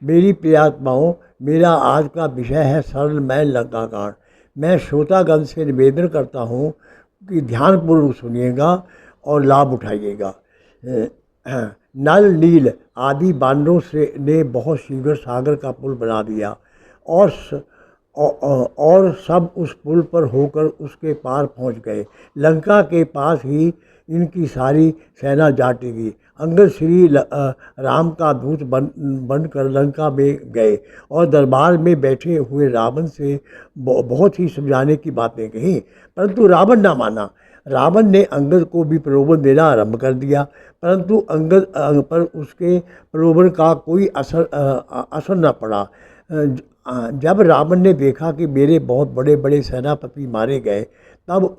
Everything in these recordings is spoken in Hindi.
मेरी प्रियात्माओं, मेरा आज का विषय है सरल मैल लंका कांड। मैं श्रोतागण से निवेदन करता हूँ कि ध्यानपूर्वक सुनिएगा और लाभ उठाइएगा। नल नील आदि बानरों से ने बहुत शीघ्र सागर का पुल बना दिया और और सब उस पुल पर होकर उसके पार पहुंच गए। लंका के पास ही इनकी सारी सेना जा टिकी। अंगद श्री राम का दूत बनकर लंका में गए और दरबार में बैठे हुए रावण से बहुत ही समझाने की बातें कहीं, परंतु रावण ना माना। रावण ने अंगद को भी प्रलोभन देना आरंभ कर दिया, परंतु अंगद पर उसके प्रलोभन का कोई असर न पड़ा। जब रावण ने देखा कि मेरे बहुत बड़े बड़े सेनापति मारे गए, तब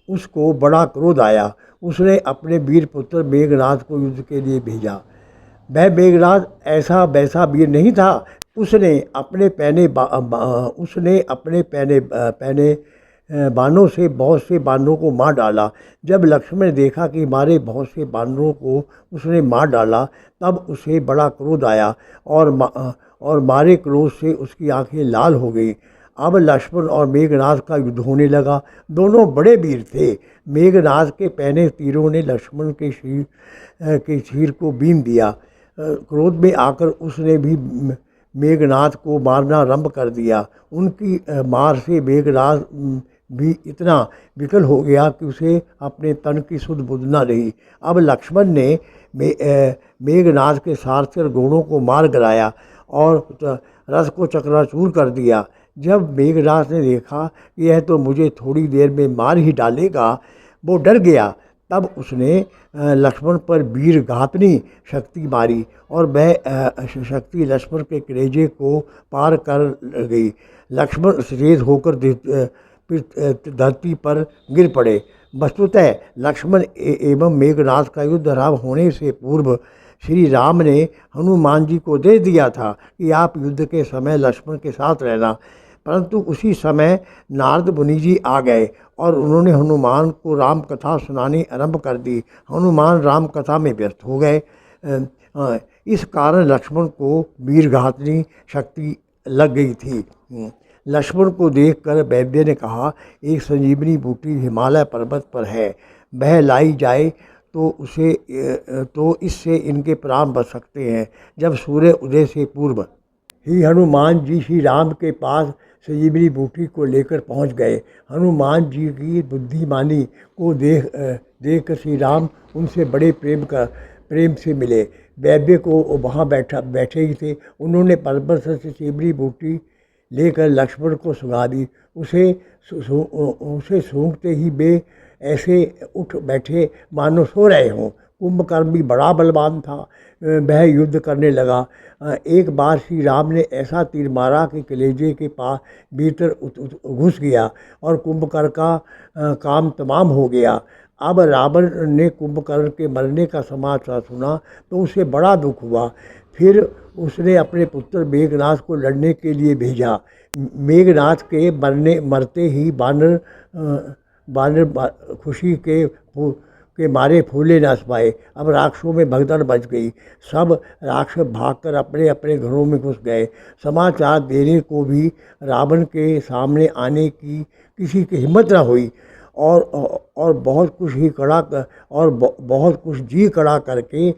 उसको बड़ा क्रोध आया। उसने अपने वीर पुत्र मेघनाद को युद्ध के लिए भेजा। वह मेघनाद ऐसा वैसा वीर नहीं था। उसने अपने पहने बानों से बहुत से बानरों को मार डाला। जब लक्ष्मण ने देखा कि मारे बहुत से बानरों को उसने मार डाला, तब उसे बड़ा क्रोध आया और मारे क्रोध से उसकी आंखें लाल हो गई। अब लक्ष्मण और मेघनाद का युद्ध होने लगा। दोनों बड़े वीर थे। मेघनाद के पहने तीरों ने लक्ष्मण के सिर को बीन दिया। क्रोध में आकर उसने भी मेघनाद को मारना आरंभ कर दिया। उनकी मार से मेघनाद भी इतना विकल हो गया कि उसे अपने तन की सुध बुध न रही। अब लक्ष्मण ने मेघनाद के सारथी और घोड़ों को मार गिराया और रथ को चकनाचूर कर दिया। जब मेघनाद ने देखा कि यह तो मुझे थोड़ी देर में मार ही डालेगा, वो डर गया। तब उसने लक्ष्मण पर वीर घातनी शक्ति मारी और वह शक्ति लक्ष्मण के कलेजे को पार कर गई। लक्ष्मण सचेत होकर धरती पर गिर पड़े। वस्तुतः लक्ष्मण एवं मेघनाद का युद्ध आरंभ होने से पूर्व श्री राम ने हनुमान जी को दे दिया था कि आप युद्ध के समय लक्ष्मण के साथ रहना, परंतु उसी समय नारद मुनि जी आ गए और उन्होंने हनुमान को राम कथा सुनानी आरंभ कर दी। हनुमान राम कथा में व्यस्त हो गए। इस कारण लक्ष्मण को वीरघातनी शक्ति लग गई थी। लक्ष्मण को देखकर वैद्य ने कहा, एक संजीवनी बूटी हिमालय पर्वत पर है, वह लाई जाए तो इससे इनके प्राण बच सकते हैं। जब सूर्य उदय से पूर्व ही हनुमान जी श्री राम के पास संजीवनी बूटी को लेकर पहुंच गए। हनुमान जी की बुद्धिमानी को देख श्री राम उनसे बड़े प्रेम से मिले। वैद्य को वहाँ बैठे ही थे। उन्होंने पर्वत से संजीवनी बूटी लेकर लक्ष्मण को सुंघा दी। उसे सूंघते ही वे ऐसे उठ बैठे मानो सो रहे हों। कुंभकर्ण भी बड़ा बलवान था। वह युद्ध करने लगा। एक बार श्री राम ने ऐसा तीर मारा कि कलेजे के पास भीतर घुस गया और कुंभकर्ण का काम तमाम हो गया। अब रावण ने कुंभकर्ण के मरने का समाचार सुना तो उसे बड़ा दुख हुआ। फिर उसने अपने पुत्र मेघनाद को लड़ने के लिए भेजा। मेघनाद के मरते ही बानर खुशी के मारे फूले न पाए। अब राक्षसों में भगदड़ बच गई। सब राक्षस भागकर अपने अपने घरों में घुस गए। समाचार देने को भी रावण के सामने आने की किसी की हिम्मत न हुई और बहुत कुछ जी कड़ा करके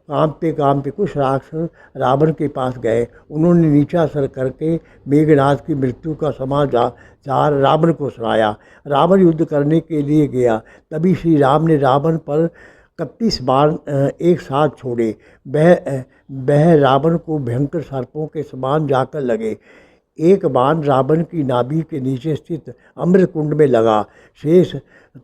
कांपते कुछ राक्षस रावण के पास गए। उन्होंने नीचा सर करके मेघनाद की मृत्यु का समाचार रावण को सुनाया। रावण युद्ध करने के लिए गया। तभी श्री राम ने रावण पर 31 बाण एक साथ छोड़े। वह रावण को भयंकर सर्पों के समान जाकर लगे। एक बाण रावण की नाभि के नीचे स्थित अमृत कुंड में लगा। शेष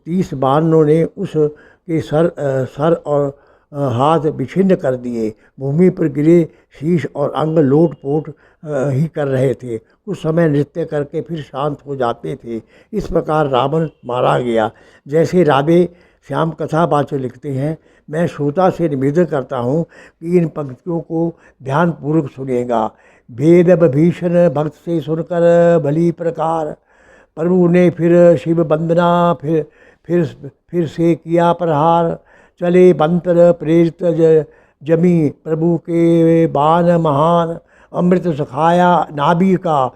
30 बाणों ने उसके सर और हाथ विछिन्न कर दिए। भूमि पर गिरे शीश और अंग लोटपोट ही कर रहे थे। कुछ समय नृत्य करके फिर शांत हो जाते थे। इस प्रकार रावण मारा गया। जैसे राधे श्याम कथा वाचक लिखते हैं, मैं श्रोता से निवेदन करता हूँ कि इन पंक्तियों को ध्यानपूर्वक सुनिएगा। भेद भीषण भक्त से सुनकर भली प्रकार, प्रभु ने फिर शिव वंदना फिर से किया प्रहार। चले बंतर प्रेरित जमी प्रभु के बान महान, अमृत सखाया नाभि का,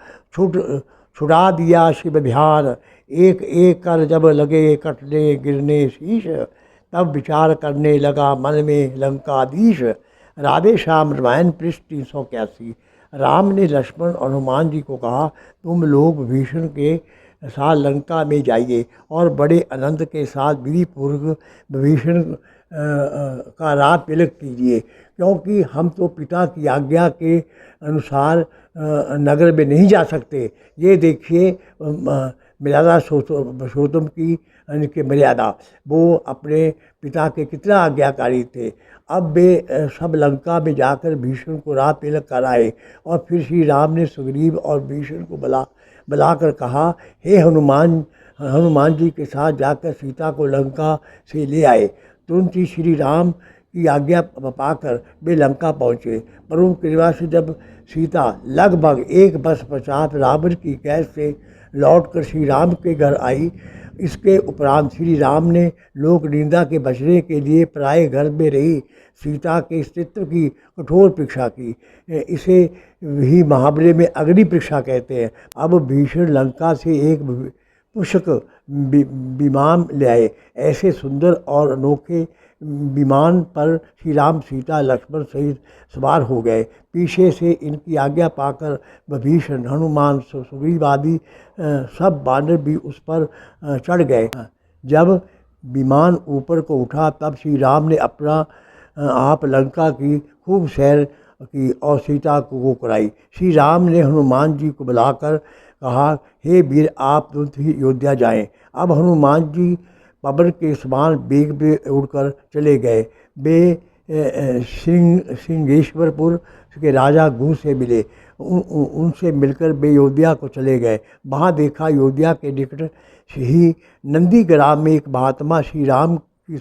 छुड़ा दिया शिव ध्यान। एक एक कर जब लगे कटने गिरने शीश, तब विचार करने लगा मन में लंकाधीश। राधे श्याम रामायण पृष्ठ 381। राम ने लक्ष्मण और हनुमान जी को कहा, तुम लोग भीषण के साथ लंका में जाइए और बड़े आनंद के साथ विधि पूर्वक विभीषण का रात तिलक कीजिए, क्योंकि हम तो पिता की आज्ञा के अनुसार नगर में नहीं जा सकते। ये देखिए मर्यादा पुरुषोत्तम की मर्यादा, वो अपने पिता के कितना आज्ञाकारी थे। अब वे सब लंका में जाकर भीषण को रात तिलक कराए और फिर श्री राम ने सुग्रीव और भीषण को बुलाकर कहा, हे हनुमान जी के साथ जाकर सीता को लंका से ले आए। तुरंत ही श्री राम की आज्ञा पाकर वे लंका पहुँचे। प्रभु कृपा से जब सीता लगभग 1 वर्ष पश्चात रावण की कैद से लौटकर श्री राम के घर आई, इसके उपरांत श्री राम ने लोक निंदा के बचने के लिए पराये घर में रही सीता के अस्तित्व की कठोर परीक्षा की। इसे ही महावरे में अग्नि परीक्षा कहते हैं। अब भीषण लंका से एक पुष्पक विमान ले आए। ऐसे सुंदर और अनोखे विमान पर श्री राम सीता लक्ष्मण सहित सवार हो गए। पीछे से इनकी आज्ञा पाकर विभीषण, हनुमान, सुग्रीव आदि सब वानर भी उस पर चढ़ गए। जब विमान ऊपर को उठा तब श्री राम ने अपना आप लंका की खूब सैर की और सीता को कराई। श्री राम ने हनुमान जी को बुलाकर कहा, हे वीर, आप तुरंत ही अयोध्या जाएं। अब हनुमान जी पवन के समान वेग में उड़कर चले गए। वे सिंहेश्वरपुर के राजा घू से मिले। उनसे मिलकर वे अयोध्या को चले गए। वहाँ देखा अयोध्या के निकट ही नंदीग्राम में एक महात्मा श्री राम की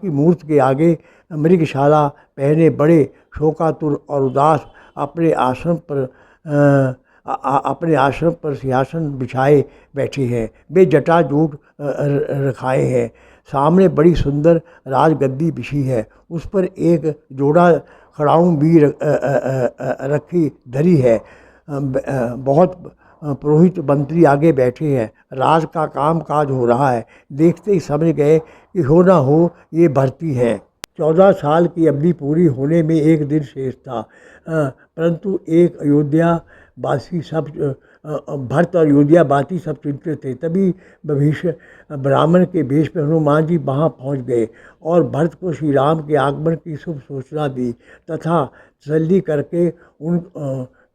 मूर्ति के आगे मृगशाला पहने बड़े शोकातुर और उदास अपने आश्रम पर सिंहासन बिछाए बैठे हैं। वे जटाजूट रखाए हैं। सामने बड़ी सुंदर राजगद्दी बिछी है, उस पर एक जोड़ा खड़ाऊं भी रखी धरी है। बहुत पुरोहित मंत्री आगे बैठे हैं। राज का काम काज हो रहा है। देखते ही समझ गए कि हो ना हो ये भर्ती है। 14 साल की अवधि पूरी होने में एक दिन शेष था, परंतु एक अयोध्यावासी सब भरत और अयोध्यावासी सब चिंतित थे। तभी भीषण ब्राह्मण के वेश में हनुमान जी वहाँ पहुँच गए और भरत को श्री राम के आगमन की शुभ सूचना दी तथा तसल्ली करके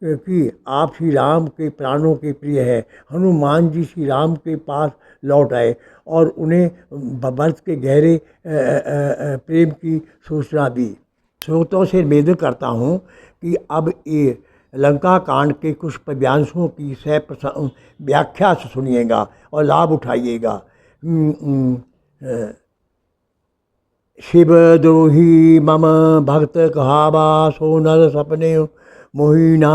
कि आप श्री राम के प्राणों के प्रिय है। हनुमान जी श्री राम के पास लौट आए और उन्हें भरत के गहरे प्रेम की सूचना दी। स्रोतों से निवेदन करता हूँ कि अब ये लंका कांड के कुछ पद्यांशों की व्याख्या सुनिएगा और लाभ उठाइएगा। शिव द्रोही मम भक्त कहावा, सोनर सपने मोहिना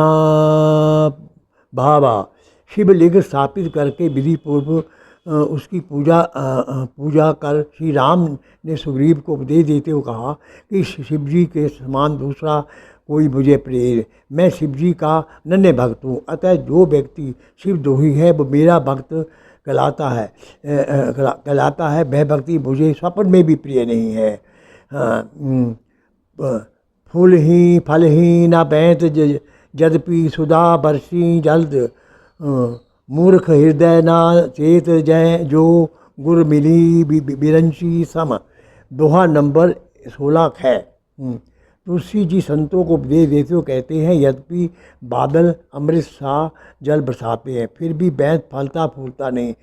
भावा। शिवलिंग स्थापित करके विधि पूर्व उसकी पूजा कर श्री राम ने सुग्रीव को उपदेश देते हुए कहा कि शिव जी के समान दूसरा कोई मुझे प्रिय। मैं शिव जी का नन्हे भक्त हूँ, अतः जो व्यक्ति शिवद्रोही है वो मेरा भक्त कहलाता है। वह भक्ति मुझे स्वप्न में भी प्रिय नहीं है। फूल ही फल ही न बैंत यद्यपि सुधा बरसी जल्द, मूर्ख हृदय न चेत जय जो गुर मिली बिरंची सम। दोहा नंबर 16 है। तुलसी जी संतों को उपदेश देते हुए कहते हैं, यद्यपि बादल अमृत सा जल बरसाते हैं फिर भी बैंत फलता फूलता नहीं।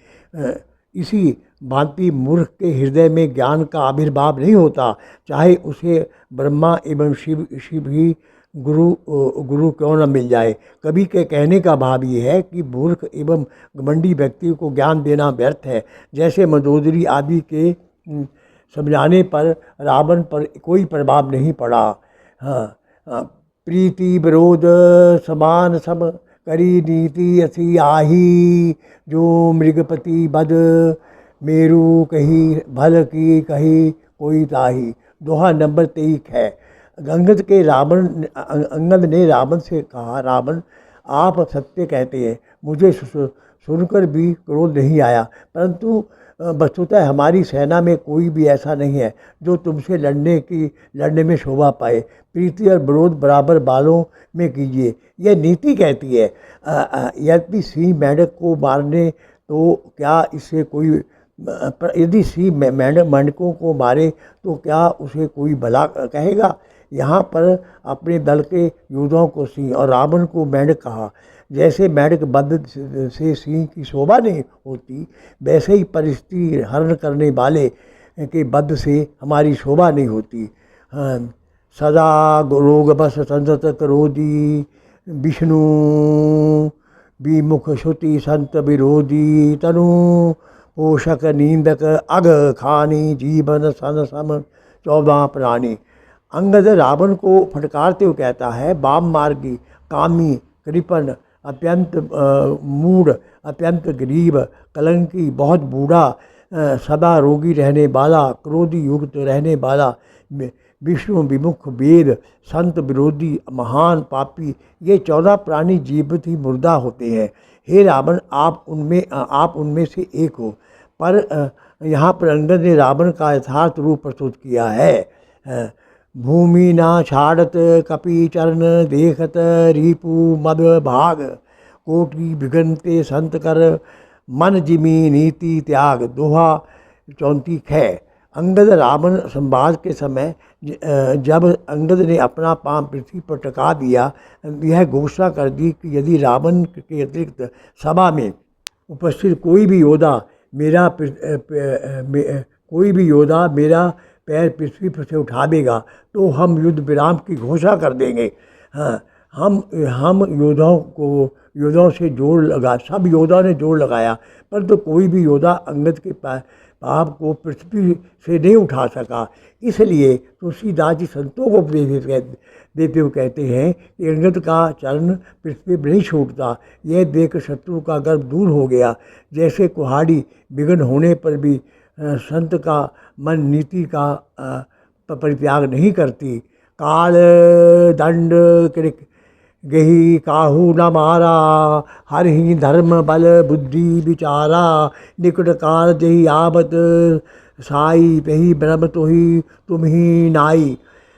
इसी भांति मूर्ख के हृदय में ज्ञान का आविर्भाव नहीं होता, चाहे उसे ब्रह्मा एवं शिव ही गुरु क्यों न मिल जाए। कवि के कहने का भाव ये है कि मूर्ख एवं घमंडी व्यक्ति को ज्ञान देना व्यर्थ है। जैसे मंदोदरी आदि के समझाने पर रावण पर कोई प्रभाव नहीं पड़ा। प्रीति विरोध समान सब करी नीति असी आही, जो मृगपति बद मेरू कही भल की कही कोई ताही। दोहा नंबर 23 है। अंगद ने रावण से कहा, रावण आप सत्य कहते हैं, मुझे सुनकर भी क्रोध नहीं आया, परंतु वस्तुतः हमारी सेना में कोई भी ऐसा नहीं है जो तुमसे लड़ने में शोभा पाए। प्रीति और विरोध बराबर बालों में कीजिए, यह नीति कहती है। यदि सिंह मेंढक को मारने तो क्या इससे कोई यदि सिंह मेंढकों को मारे तो क्या उसे कोई भला कहेगा। यहाँ पर अपने दल के योद्धाओं को सिंह और रावण को मेंढक कहा। जैसे मेंढक वध से सिंह की शोभा नहीं होती, वैसे ही परिस्थिति हरण करने वाले के वध से हमारी शोभा नहीं होती। सदा रोग बस संसत क्रोधी, विष्णु विमुख श्रुति संत विरोधी, तनु पोषक नींदक अग खानी, जीवन सन सम 14 प्राणी। अंगद रावण को फटकारते हुए कहता है, वाम मार्गी, कामी, कृपण, अत्यंत मूढ़, अत्यंत गरीब, कलंकी, बहुत बूढ़ा, सदा रोगी रहने वाला, क्रोधी युक्त रहने वाला, विष्णु विमुख, वेद, संत विरोधी, महान पापी, ये 14 प्राणी जीवित ही मुर्दा होते हैं। हे रावण, आप उनमें से एक हो। पर यहाँ पर अंगद ने रावण का यथार्थ रूप प्रस्तुत किया है। भूमि ना छाड़त कपि चरण, देखत रिपु मद भाग, कोटि विघ्नते संत कर, मन जिमी नीति त्याग। दोहा 34 है। अंगद रावण संवाद के समय जब अंगद ने अपना पांव पृथ्वी पर टिका दिया, यह घोषणा कर दी कि यदि रावण के अतिरिक्त सभा में उपस्थित कोई भी योद्धा मेरा पैर पृथ्वी पर से उठा देगा तो हम युद्ध विराम की घोषणा कर देंगे। हाँ, हम योद्धाओं से सब योद्धाओं ने जोड़ लगाया, पर तो कोई भी योद्धा अंगद के पाप को पृथ्वी से नहीं उठा सका। इसलिए तुलसीदास जी संतों को उपदेश देते हुए कहते हैं कि अंगद का चरण पृथ्वी पर नहीं छूटता। यह देख शत्रु का गर्व दूर हो गया। जैसे कुहाड़ी विघ्न होने पर भी संत का मन नीति का परित्याग नहीं करती। काल दंड गही काहू न मारा, हर ही धर्म बल बुद्धि विचारा, निकट काल जही आवत साई, पही ब्रह्म तो ही तुम ही नाई।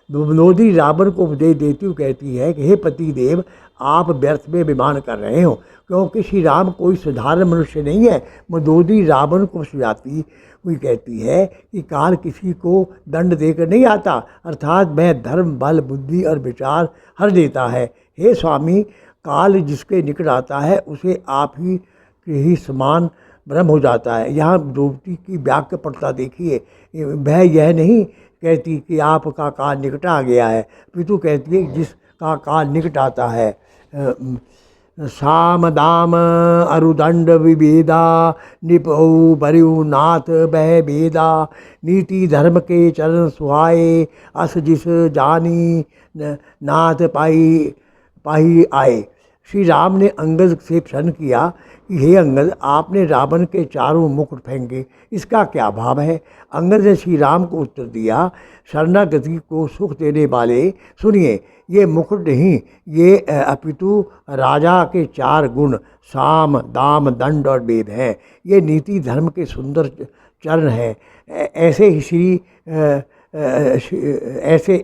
मंदोदरी रावण को उपदेश देती हुई कहती है कि हे पति देव, आप व्यर्थ में विमान कर रहे हो, क्योंकि श्री राम कोई साधारण मनुष्य नहीं है। मंदोदरी रावण को सुझाती हुई कहती है कि काल किसी को दंड देकर नहीं आता, अर्थात वह धर्म बल बुद्धि और विचार हर देता है। हे स्वामी, काल जिसके निकट आता है उसे आप ही के ही समान ब्रह्म हो जाता है। यहाँ द्रौपदी की वाक्य पढ़ता देखिए, वह यह नहीं कहती कि आपका काल निकट आ गया है, पितु कहती है जिसका काल निकट आता है। साम दाम अरुदंड विभेदा, निपहु बरियु नाथ बह भेदा, नीति धर्म के चरण सुहाए, अस जिस जानी नाथ पाही आए। श्री राम ने अंगद से प्रश्न किया कि हे अंगद, आपने रावण के चारों मुकुट फेंके, इसका क्या भाव है। अंगद ने श्री राम को उत्तर दिया, शरणागति को सुख देने वाले, सुनिए, ये मुकुट नहीं, ये अपितु राजा के 4 गुण साम दाम दंड और वेद हैं। ये नीति धर्म के सुंदर चरण हैं। ऐसे ही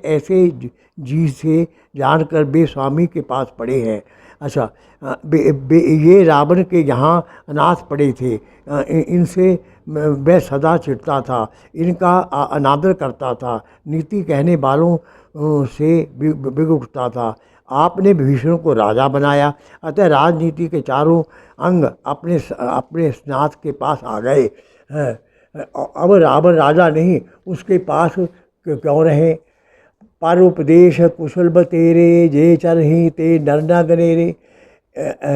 ऐसे जी से जानकर वे स्वामी के पास पड़े हैं। अच्छा, ये रावण के यहाँ अनाथ पड़े थे, इनसे वह सदा चिढ़ता था, इनका अनादर करता था, नीति कहने वालों से बिगड़ उठता था। आपने विभीषण को राजा बनाया, अतः राजनीति के चारों अंग अपने नाथ के पास आ गए। अब रावण राजा नहीं, उसके पास क्यों रहे। पर उपदेश कुशल बतेरे, जे चरही ते नर न गनेरे।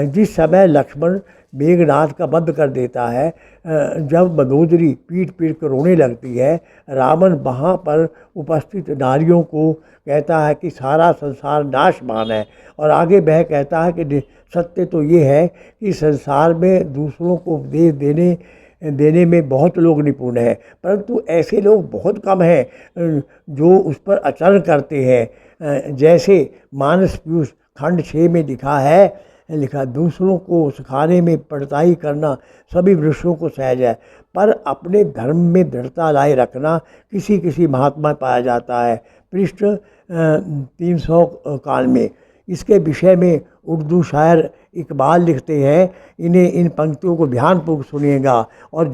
जिस समय लक्ष्मण मेघनाथ का वध कर देता है, जब मंदोदरी पीट पीट कर रोने लगती है, रावण वहाँ पर उपस्थित नारियों को कहता है कि सारा संसार नाशमान है, और आगे वह कहता है कि सत्य तो ये है कि संसार में दूसरों को उपदेश देने देने में बहुत लोग निपुण हैं, परंतु ऐसे लोग बहुत कम हैं जो उस पर आचरण करते हैं। जैसे मानस पीयूष खंड 6 में लिखा दूसरों को सिखाने में पढ़ताई करना सभी वृक्षों को सहज है, पर अपने धर्म में दृढ़ता लाए रखना किसी किसी महात्मा पाया जाता है। पृष्ठ 300 काल में इसके विषय में उर्दू शायर इकबाल लिखते हैं, इन पंक्तियों को ध्यानपूर्वक सुनिएगा और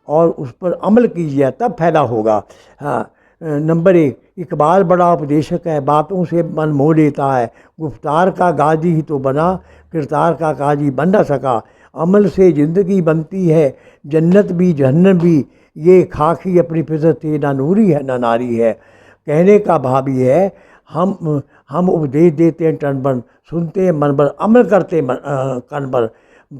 और उस पर अमल कीजिए, तब फायदा होगा। हाँ, नंबर 1, इकबाल बड़ा उपदेशक है, बातों से मन मोह लेता है। गुफ्तार का गाजी ही तो बना, किरदार का काजी बन न सका। अमल से ज़िंदगी बनती है, जन्नत भी जहन्नम भी, ये खाकी अपनी फितरत से ना नूरी है ना नारी है। कहने का भाव ये है, हम उपदेश देते हैं टन भर, सुनते हैं मन भर, अमल करते हैं कन भर।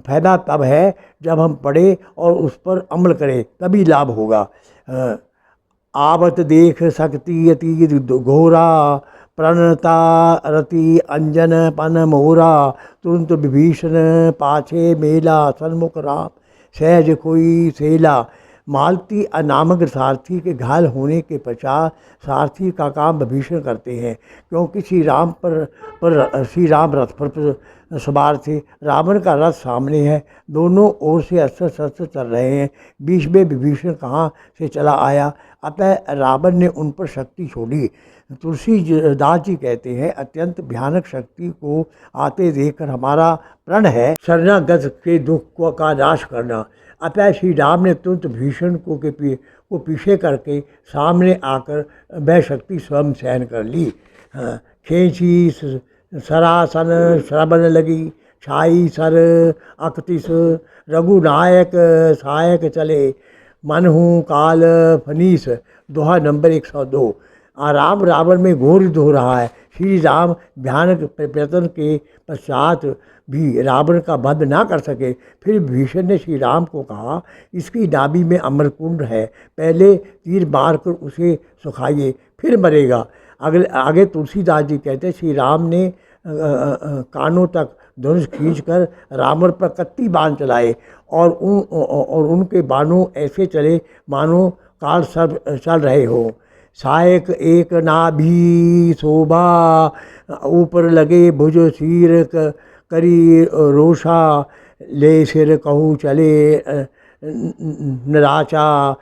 फायदा तब है जब हम पढ़े और उस पर अमल करें, तभी लाभ होगा। आवत देख सकती अति घोरा, प्रणता रति अंजन पन मोरा। तुरंत विभीषण पाछे मेला, सन्मुख राम सहज कोई सेला। मालती नामक सारथी के घायल होने के पश्चात सारथी का काम विभीषण करते हैं, क्योंकि श्री राम रथ पर सवार थे। रावण का रथ सामने है, दोनों ओर से अस्त्र शस्त्र चल रहे हैं। बीच में विभीषण कहाँ से चला आया, अतः रावण ने उन पर शक्ति छोड़ी। तुलसीदास जी कहते हैं, अत्यंत भयानक शक्ति को आते देखकर हमारा प्रण है शरणागत के दुख का नाश करना। अतः श्री राम ने तुरंत भीषण को पीछे करके सामने आकर वह शक्ति स्वयं सहन कर ली। खींची सरासन श्रवण लगी, छाई सर अकतिस। रघुनायक सहायक चले, मनहु काल फनीस। दोहा नंबर 102। आराम रावण में घोर युद्ध हो रहा है। श्री राम भयानक प्रयत्न के पश्चात भी रावण का वध ना कर सके। फिर भीषण ने श्री राम को कहा, इसकी नाभि में अमरकुंड है, पहले तीर मार कर उसे सुखाइए, फिर मरेगा। आगे तुलसीदास जी कहते हैं, श्री राम ने कानों तक धनुष खींचकर रावण पर कत्ती बाण चलाए और उनके बाणों ऐसे चले मानो काल सर्प चल रहे हो। सहायक एक नाभि शोभा, ऊपर लगे भुज शीर करी रोषा। ले सिर कहूँ चले नराचा,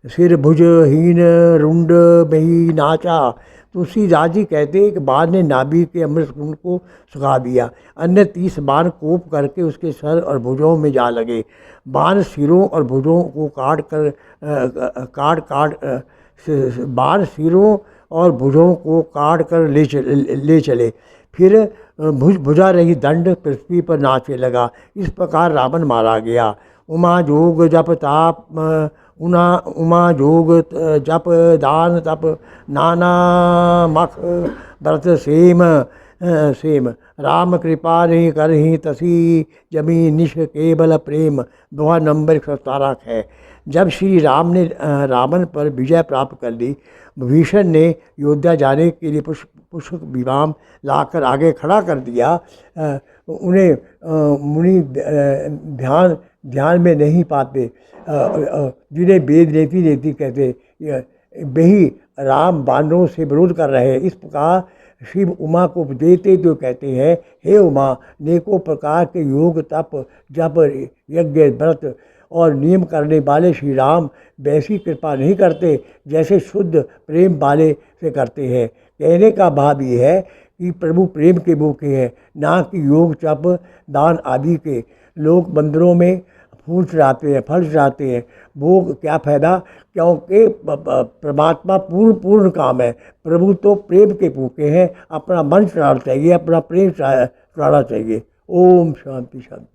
सिर भुजहीन रुंड बही नाचा। तुलसीदास जी कहते हैं कि बाण ने नाभि के अमृत कुंड को सुखा दिया। अन्य 30 बाण कोप करके उसके सर और भुजों में जा लगे। बाण सिरों और भुजों को बाण सिरों और भुजों को काट कर ले चले। फिर भुजा रही दंड पृथ्वी पर नाचने लगा। इस प्रकार रावण मारा गया। उमा जोग जप ताप उमा जोग जप दान तप, नाना मख व्रत सेम। राम कृपा नहीं करही तसी, जमी निश केवल प्रेम। दोहा नंबर 117 है। जब श्री राम ने रावण पर विजय प्राप्त कर ली, विभीषण ने अयोध्या जाने के लिए पुष्पक विमान लाकर आगे खड़ा कर दिया। उन्हें मुनि ध्यान में नहीं पाते, जिन्हें वेद नेति कहते, वही राम बानरों से विरोध कर रहे हैं। इस प्रकार शिव उमा को देते तो कहते हैं, हे उमा, नेकों प्रकार के योग तप जप यज्ञ व्रत और नियम करने वाले श्री राम वैसी कृपा नहीं करते जैसे शुद्ध प्रेम वाले से करते हैं। कहने का भाव ये है कि प्रभु प्रेम के भूखे हैं, ना कि योग तप दान आदि के। लोग मंदिरों में फूल चढ़ाते हैं, फल चढ़ाते हैं, वो क्या फ़ायदा, क्योंकि परमात्मा पूर्ण काम है। प्रभु तो प्रेम के भूखे हैं, अपना मन चढ़ाना चाहिए, अपना प्रेम चढ़ाना चाहिए। ओम शांति शांति।